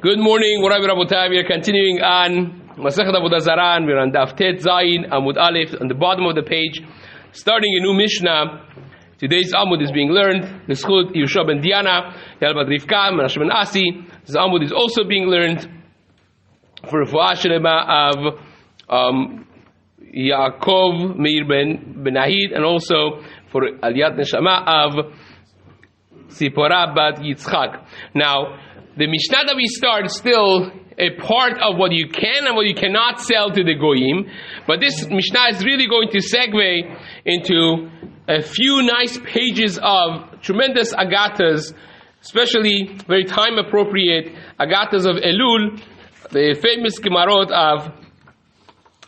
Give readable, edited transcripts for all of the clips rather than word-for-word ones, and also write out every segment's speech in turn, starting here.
Good morning, Morai Rabotai. We are continuing on Masechet Avodah Zarah. We're on Daf Tet Zayin, Amud Aleph, on the bottom of the page, starting a new Mishnah. Today's Amud is being learned. L'schut Yehoshua ben Diana, Yalbat Rivka, Menashe ben Asi. This Amud is also being learned for Refuah Shlema of Yaakov Meir ben Nahid, and also for Aliyat Neshama of Sipora bat Yitzchak. Now, the Mishnah that we start is still a part of what you can and what you cannot sell to the Goyim, but this Mishnah is really going to segue into a few nice pages of tremendous agatas, especially very time-appropriate agatas of Elul, the famous Gemarot of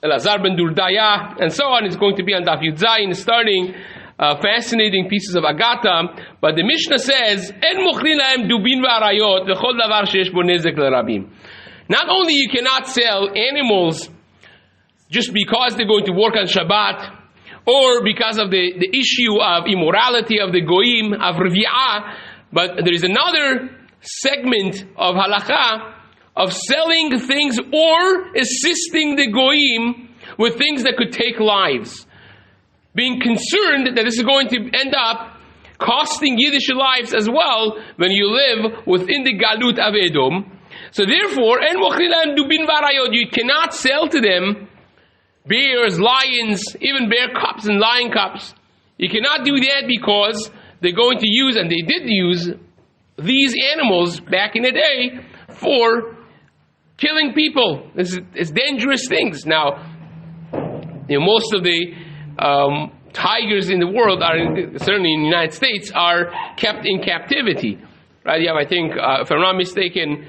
Elazar ben Durdaya, and so on. Is going to be on Daf Yud Zayin, starting fascinating pieces of agata, but the Mishnah says, "En mochlin lahem dubin v'arayot v'chol davar sheyesh bo nezek l'rabim." Not only you cannot sell animals just because they're going to work on Shabbat, or because of the issue of immorality of the goyim of revi'ah, but there is another segment of halacha of selling things or assisting the goyim with things that could take lives, being concerned that this is going to end up costing Yiddish lives as well when you live within the Galut of Edom. So therefore, En mochilan dubin varayot, you cannot sell to them bears, lions, even bear cubs and lion cubs. You cannot do that because they're going to use, and they did use, these animals back in the day for killing people. This is dangerous things. Now, most of the tigers in the world are, certainly in the United States, are kept in captivity. Right? You have, I think, if I'm not mistaken,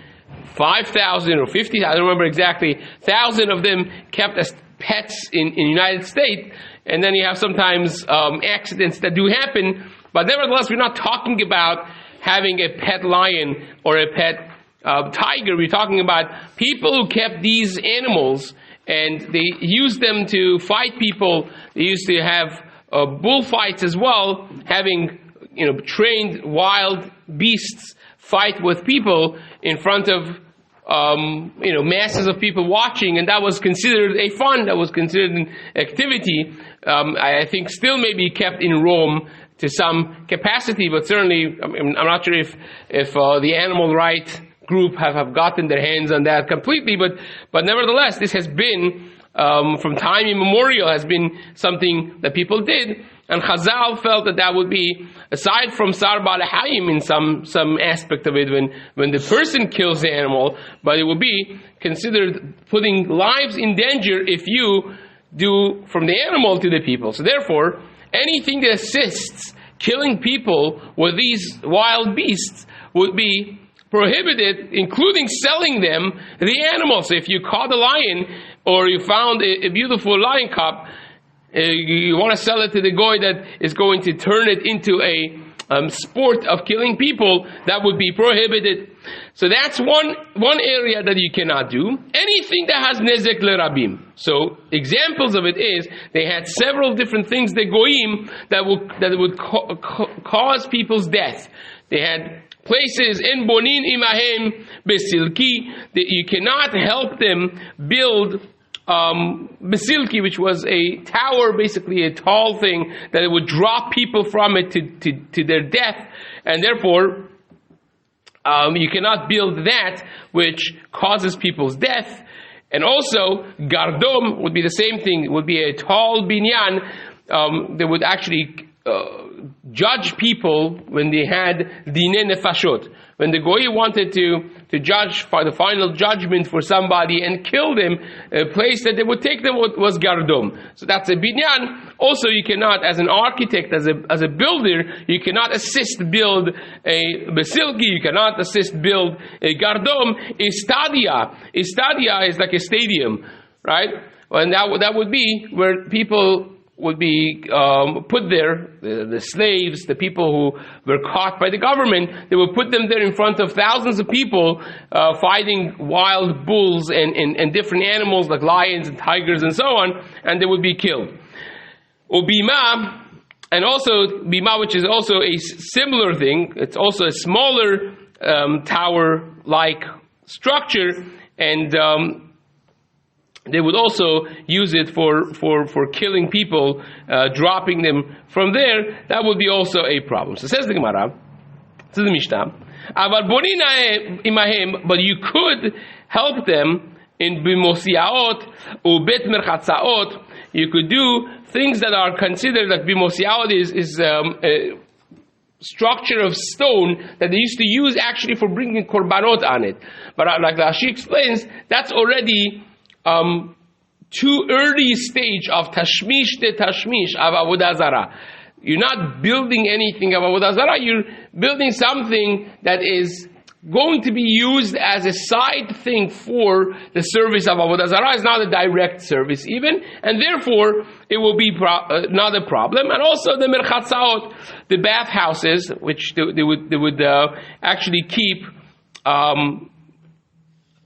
5,000 or 50, I don't remember exactly, 1,000 of them kept as pets in the United States. And then you have sometimes accidents that do happen. But nevertheless, we're not talking about having a pet lion or a pet tiger. We're talking about people who kept these animals, and they used them to fight people. They used to have bullfights as well, having trained wild beasts fight with people in front of masses of people watching, and that was considered a fun. That was considered an activity. I think still may be kept in Rome to some capacity, but certainly I'm not sure if the animal rights group have gotten their hands on that completely, but nevertheless, this has been from time immemorial, has been something that people did, and Chazal felt that would be, aside from Sar Ba'al Hayim in some aspect of it, when the person kills the animal, but it would be considered putting lives in danger if you do from the animal to the people. So therefore, anything that assists killing people with these wild beasts would be prohibited, including selling them the animals. So if you caught a lion, or you found a beautiful lion cub, you want to sell it to the goy that is going to turn it into a sport of killing people, that would be prohibited. So that's one area that you cannot do. Anything that has nezek lerabim. So examples of it is, they had several different things, the goyim, that would cause people's death. They had places in Bonin Imahem Besilki that you cannot help them build Besilki, which was a tower, basically a tall thing that it would drop people from it to their death, and therefore you cannot build that which causes people's death. And also Gardom would be the same thing. It would be a tall binyan that would actually judge people when they had dinei nefashot. When the goy wanted to judge for the final judgment for somebody and kill them, a place that they would take them was Gardom. So that's a binyan. Also, you cannot, as an architect, as a builder, you cannot assist build a basilki, you cannot assist build a Gardom. Istadia is like a stadium, right? And that would be where people would be put there, the slaves, the people who were caught by the government, they would put them there in front of thousands of people fighting wild bulls and different animals like lions and tigers and so on, and they would be killed. Ubima, and also Bima, which is also a similar thing, it's also a smaller tower-like structure, and they would also use it for killing people, dropping them from there. That would be also a problem. So says the Gemara, says the Mishnah, but you could help them in bimosiaot ubet merchatzaot. You could do things that are considered like bimosiaot is a structure of stone that they used to use actually for bringing korbanot on it. But like Rashi explains, that's already too early stage of tashmish de tashmish of Avodah Zarah. You're not building anything of Avodah Zarah, you're building something that is going to be used as a side thing for the service of Avodah Zarah. It's not a direct service even, and therefore it will be not a problem. And also the merchatzaot, the bathhouses, which they would actually keep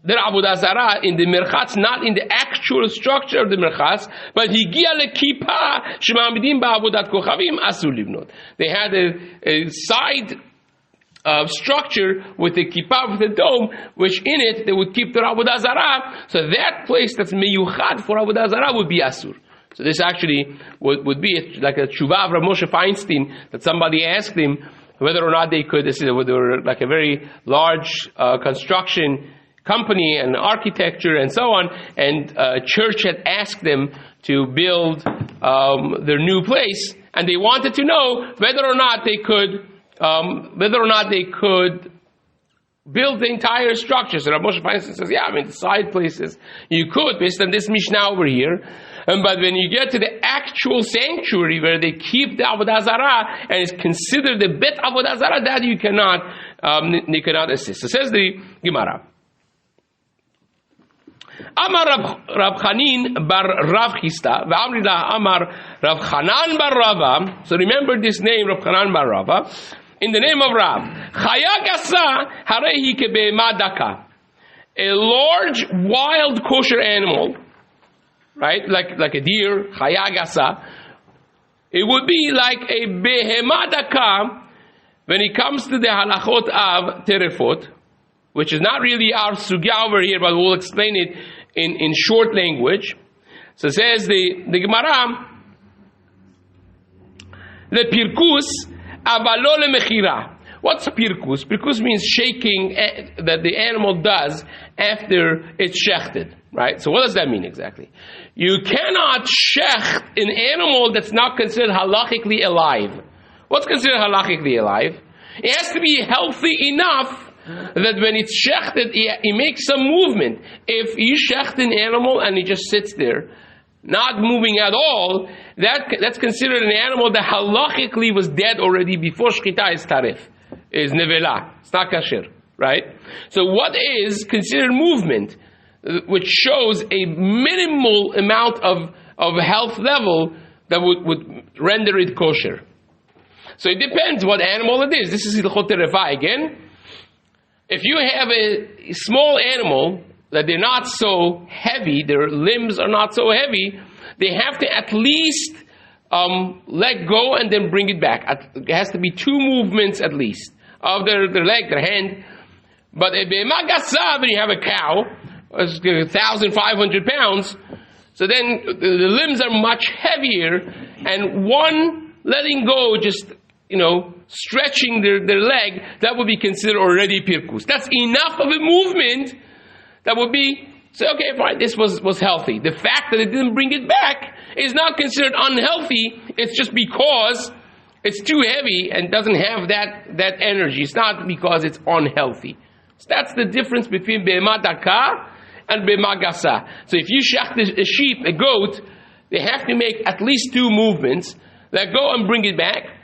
their Avodah Zarah in the merchatz, not in the actual structure of the merchatz, but higia lekipa shema'amidim ba'avodat kochavim asur livnot. They had a side structure with the kippah, with the dome, which in it they would keep their Avodah Zarah. So that place that's meyuchad for Avodah Zarah would be asur. So this actually would be like a tshuva of Rav Moshe Feinstein, that somebody asked him whether or not they could. They were like a very large construction company and architecture and so on, and a church had asked them to build their new place, and they wanted to know whether or not they could build the entire structure. So Rav Moshe Feinstein says, yeah, I mean, the side places you could, based on this Mishnah over here. But when you get to the actual sanctuary where they keep the Avodah Zarah and is considered the Bet Avodah Zarah, that you cannot assist. So says the Gemara, Amar Rav Chanin bar Rav Chista, v'amri la Amar Rav Chanan bar Rava. So remember this name, Rav Chanan bar Rava. In the name of Rav, Chaya gasa harehi kebe'ema daka. A large, wild, kosher animal, right? Like a deer, Chaya gasa. It would be like a behema daka when it comes to the halachot of terefot, which is not really our sugya over here, but we'll explain it in short language. So says the Gemara, the pirkus avalo lemechira. What's pirkus? Pirkus means shaking that the animal does after it's shechted, right? So what does that mean exactly? You cannot shecht an animal that's not considered halachically alive. What's considered halachically alive? It has to be healthy enough that when it's shechted, it makes some movement. If you shecht an animal and it just sits there, not moving at all, that's considered an animal that halachically was dead already before shchita is tarif, is nevela, it's not kasher, right? So what is considered movement, which shows a minimal amount of health level that would render it kosher? So it depends what animal it is. This is Hilchot Terefah again. If you have a small animal that they're not so heavy, their limbs are not so heavy, they have to at least let go and then bring it back. It has to be 2 movements at least of their leg, their hand. But when you have a cow, 1,500 pounds, so then the limbs are much heavier, and one letting go, just stretching their leg, that would be considered already pirkus. That's enough of a movement that would be, say, okay, fine, this was healthy. The fact that it didn't bring it back is not considered unhealthy. It's just because it's too heavy and doesn't have that energy. It's not because it's unhealthy. So that's the difference between be'ema daka and be'ema gasa. So if you shecht a sheep, a goat, they have to make at least 2 movements. Let go and bring it back.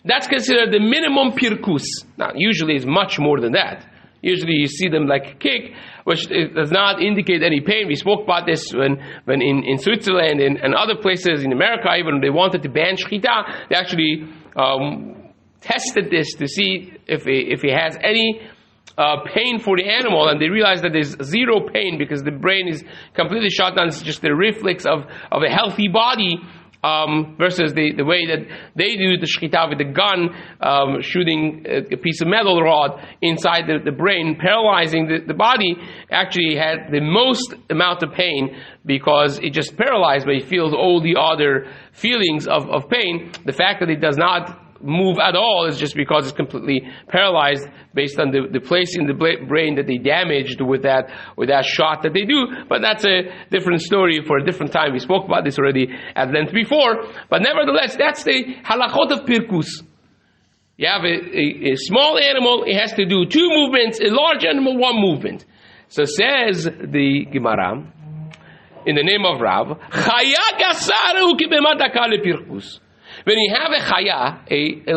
That's considered the minimum pirkus. Now, usually it's much more than that. Usually you see them like kick, which does not indicate any pain. We spoke about this when in Switzerland and other places in America, even when they wanted to ban shchita, they actually tested this to see if it has any pain for the animal, and they realized that there's 0 pain because the brain is completely shut down. It's just the reflex of a healthy body versus the way that they do the shechita with the gun, shooting a piece of metal rod inside the brain, paralyzing the body, actually had the most amount of pain because it just paralyzed, but he feels all the other feelings of pain. The fact that it does not move at all is just because it's completely paralyzed based on the place in the brain that they damaged with that shot that they do. But that's a different story for a different time. We spoke about this already at length before. But nevertheless, that's the halachot of pirkus. You have a small animal, it has to do 2 movements, a large animal, 1 movement. So says the Gemara, in the name of Rav, Chaya gasaru ki b'madaka lepirkus. When you have a chaya, a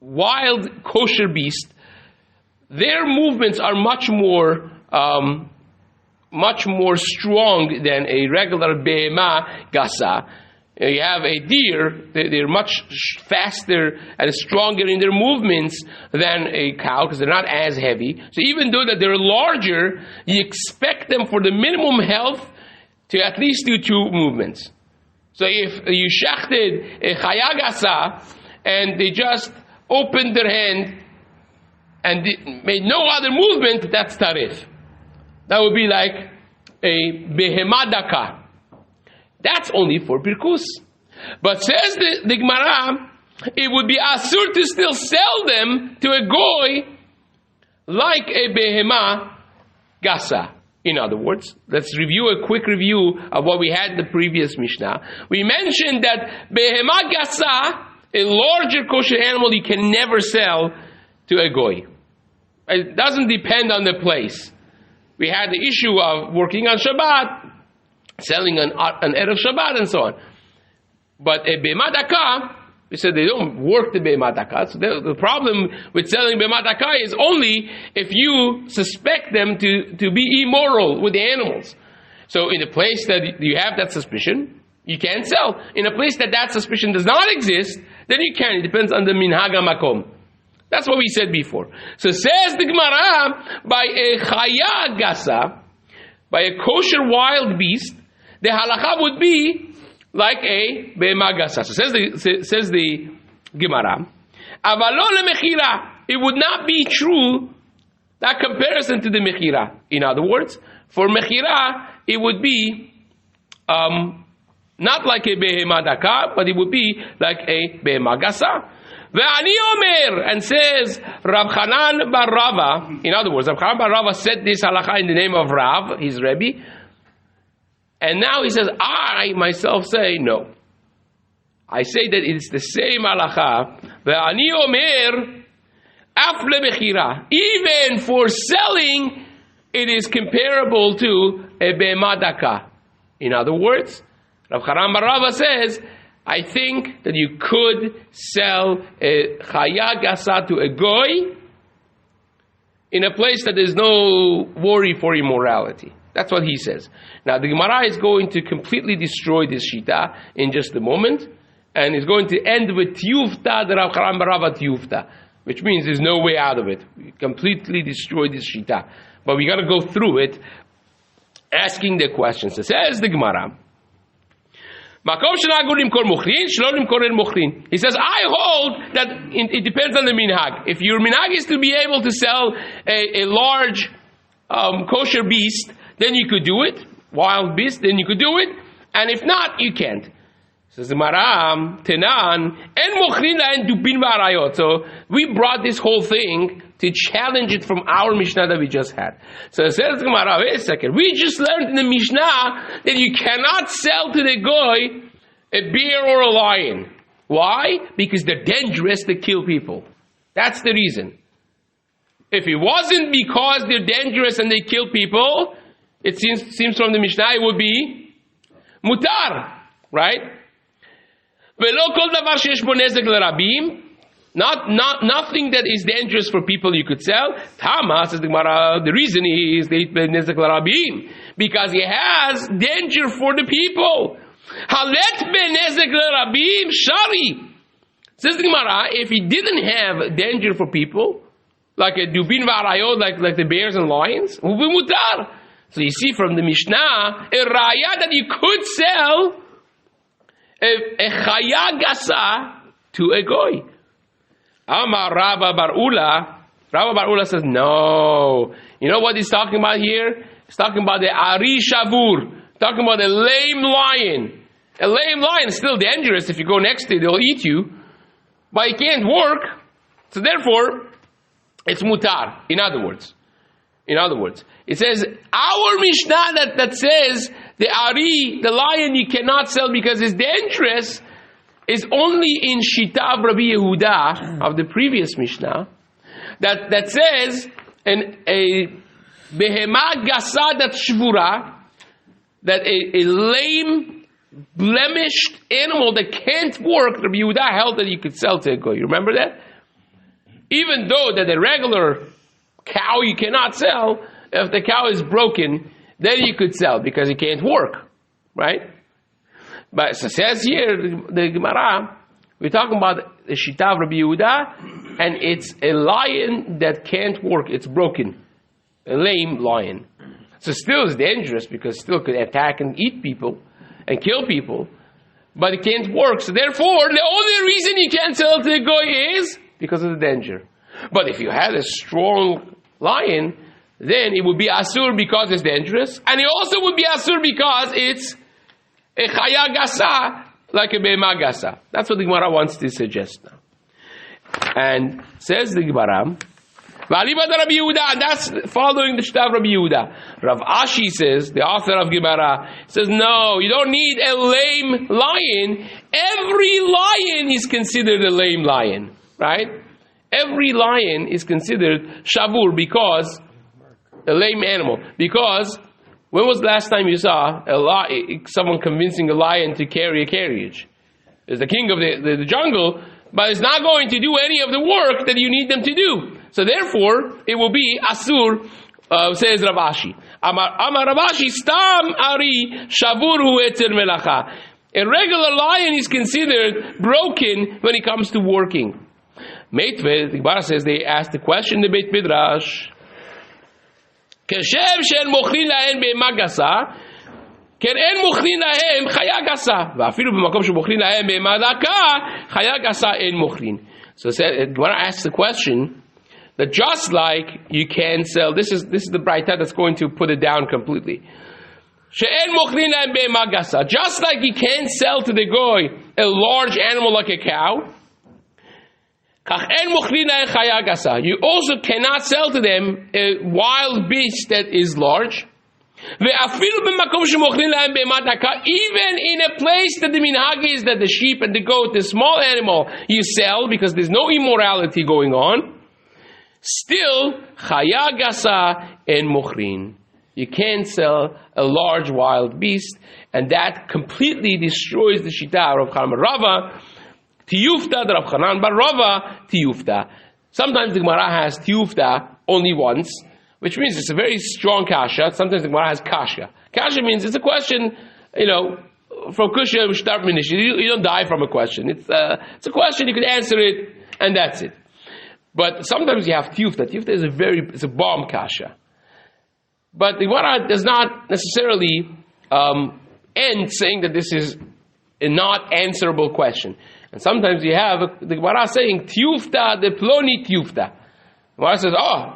wild kosher beast, their movements are much more strong than a regular behema gasa. You have a deer; they're much faster and stronger in their movements than a cow because they're not as heavy. So even though that they're larger, you expect them for the minimum health to at least do 2 movements. So if you shachted a chaya gasa and they just opened their hand and made no other movement, that's tarif. That would be like a behema daka. That's only for pirkus. But says the Gemara, it would be asur to still sell them to a goy like a behema gasa. In other words, let's review a quick review of what we had in the previous Mishnah. We mentioned that behema gasa, a larger kosher animal, you can never sell to a goy. It doesn't depend on the place. We had the issue of working on Shabbat, selling on Erev Shabbat, and so on. But a behema daka, we said they don't work the behema daka. So the problem with selling behema daka is only if you suspect them to be immoral with the animals. So in a place that you have that suspicion, you can't sell. In a place that suspicion does not exist, then you can. It depends on the minhag makom. That's what we said before. So says the Gemara, by a chaya gasa, by a kosher wild beast, the halacha would be like a behema gasa. So says the Gemara, avalo lemechira, it would not be true, that comparison to the mechira. In other words, for mechira, it would be not like a behema daka, but it would be like a behema gasa. Ve'ani omer, and says Rav Chanan bar Rava. In other words, Rav Chanan bar Rava said this halacha in the name of Rav, his Rebbe. And now he says, I myself say no. I say that it's the same halacha. Ve'ani omer, af lemechira. Even for selling, it is comparable to a behema daka. In other words, Rav Chanan bar Rava says, I think that you could sell a chaya gasa to a goy in a place that there's no worry for immorality. That's what he says. Now the Gemara is going to completely destroy this shita in just a moment, and is going to end with tiyufta, the Rav Chanan bar Rava tiyufta, which means there's no way out of it. We completely destroy this shita. But we got to go through it, asking the questions. It says the Gemara, he says, I hold that it depends on the minhag. If your minhag is to be able to sell a large kosher beast, then you could do it. Wild beast, then you could do it. And if not, you can't. Says the Maram, Tenan, en mochrin la en dubin v'arayot. So we brought this whole thing to challenge it from our Mishnah that we just had. So it says the Gemara, wait a second. We just learned in the Mishnah that you cannot sell to the goy a bear or a lion. Why? Because they're dangerous to kill people. That's the reason. If it wasn't because they're dangerous and they kill people, it seems from the Mishnah it would be mutar, right? Nothing that is dangerous for people you could sell. Tama, says the Gemara, the reason is because he has danger for the people. Halet benezek l'rabim shari. Says the Gemara, if he didn't have danger for people, like a dubin v'arayot, like the bears and lions, would be mutar. So you see from the Mishnah, a raya that you could sell a chaya gasa to a goy. Amar Rabba Bar Ula. Rabba Bar Ula says, no. You know what he's talking about here? He's talking about the Ari Shavur. Talking about a lame lion. A lame lion is still dangerous. If you go next to it, they'll eat you. But it can't work. So therefore, it's mutar. In other words, it says, our Mishnah that says the Ari, the lion, you cannot sell because it's dangerous, is only in Shita of Rabbi Yehuda of the previous Mishnah that says a behema gasa dat shvura, that a lame, blemished animal that can't work, Rabbi Yehuda held that you could sell to a goy. You remember that? Even though that a regular cow you cannot sell, if the cow is broken, then you could sell because it can't work, right? But it says here, the Gemara, we're talking about the Shita of Rabbi Yehuda, and it's a lion that can't work, it's broken. A lame lion. So still it's dangerous because still could attack and eat people and kill people, but it can't work. So therefore, the only reason you can't sell to the goy is because of the danger. But if you had a strong lion, then it would be asur because it's dangerous, and it also would be asur because it's a chaya gasa, like a behema gasa. That's what the Gemara wants to suggest now. And says the Gemara, and that's following the Shita of Rabbi Yehuda. Rav Ashi says, the author of Gemara, says, no, you don't need a lame lion. Every lion is considered a lame lion, right? Every lion is considered shavur because a lame animal. Because when was the last time you saw someone convincing a lion to carry a carriage? It's the king of the jungle, but it's not going to do any of the work that you need them to do. So therefore, it will be asur, says Rav Ashi. Amar Rav Ashi, stam ari shavur hu etzer melacha. A regular lion is considered broken when it comes to working. Meitve, the Gemara says, they asked the question, the Beit Midrash. Keshem shen mochlin lahem behema gasa, ken en mochlin lahem chaya gasa. Va'afilu b'makom shemochlin lahem behema daka, chaya gasa en mochlin. So the Gemara asks the question that just like you can sell, this is the Braita that's going to put it down completely. She'en mochlin lahem behema gasa. Just like you can't sell to the goy a large animal like a cow, you also cannot sell to them a wild beast that is large. Even in a place that the minhag is that the sheep and the goat, the small animal, you sell because there's no immorality going on. Still, chaya gasa en mochrin. You can't sell a large wild beast, and that completely destroys the shita of Chanan Rava. Tiyufta, the Rav Chanan bar Rava, tiyufta. Sometimes the Gemara has tiyufta only once, which means it's a very strong kasha. Sometimes the Gemara has kasha. Kasha means it's a question, from kusha shtar minish. You don't die from a question. It's a question, you can answer it, and that's it. But sometimes you have tiyufta. Tiyufta is it's a bomb kasha. But the Gemara does not necessarily end saying that this is a not answerable question. And sometimes you have the Gemara saying tiyufta de ploni tiyufta. The Gemara says,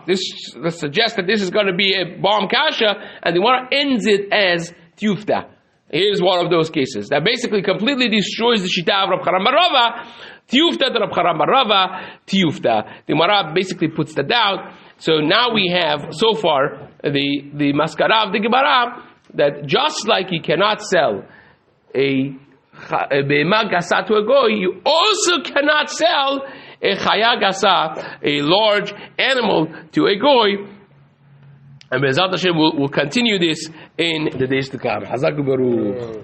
this suggests that this is going to be a bomb kasha, and the Gemara ends it as tiyufta. Here's one of those cases that basically completely destroys the shita of Rav Chanan bar Rava. Tiyufta de Rav Chanan bar Rava, tiyufta. The Gemara basically puts that down. So now we have so far the maskara of the Gemara that just like you cannot sell a behema gasa to a goy, you also cannot sell a chaya gasa, a large animal, to a goy. And Be'ezrat Hashem will continue this in the days to come. Hazak u'baruch.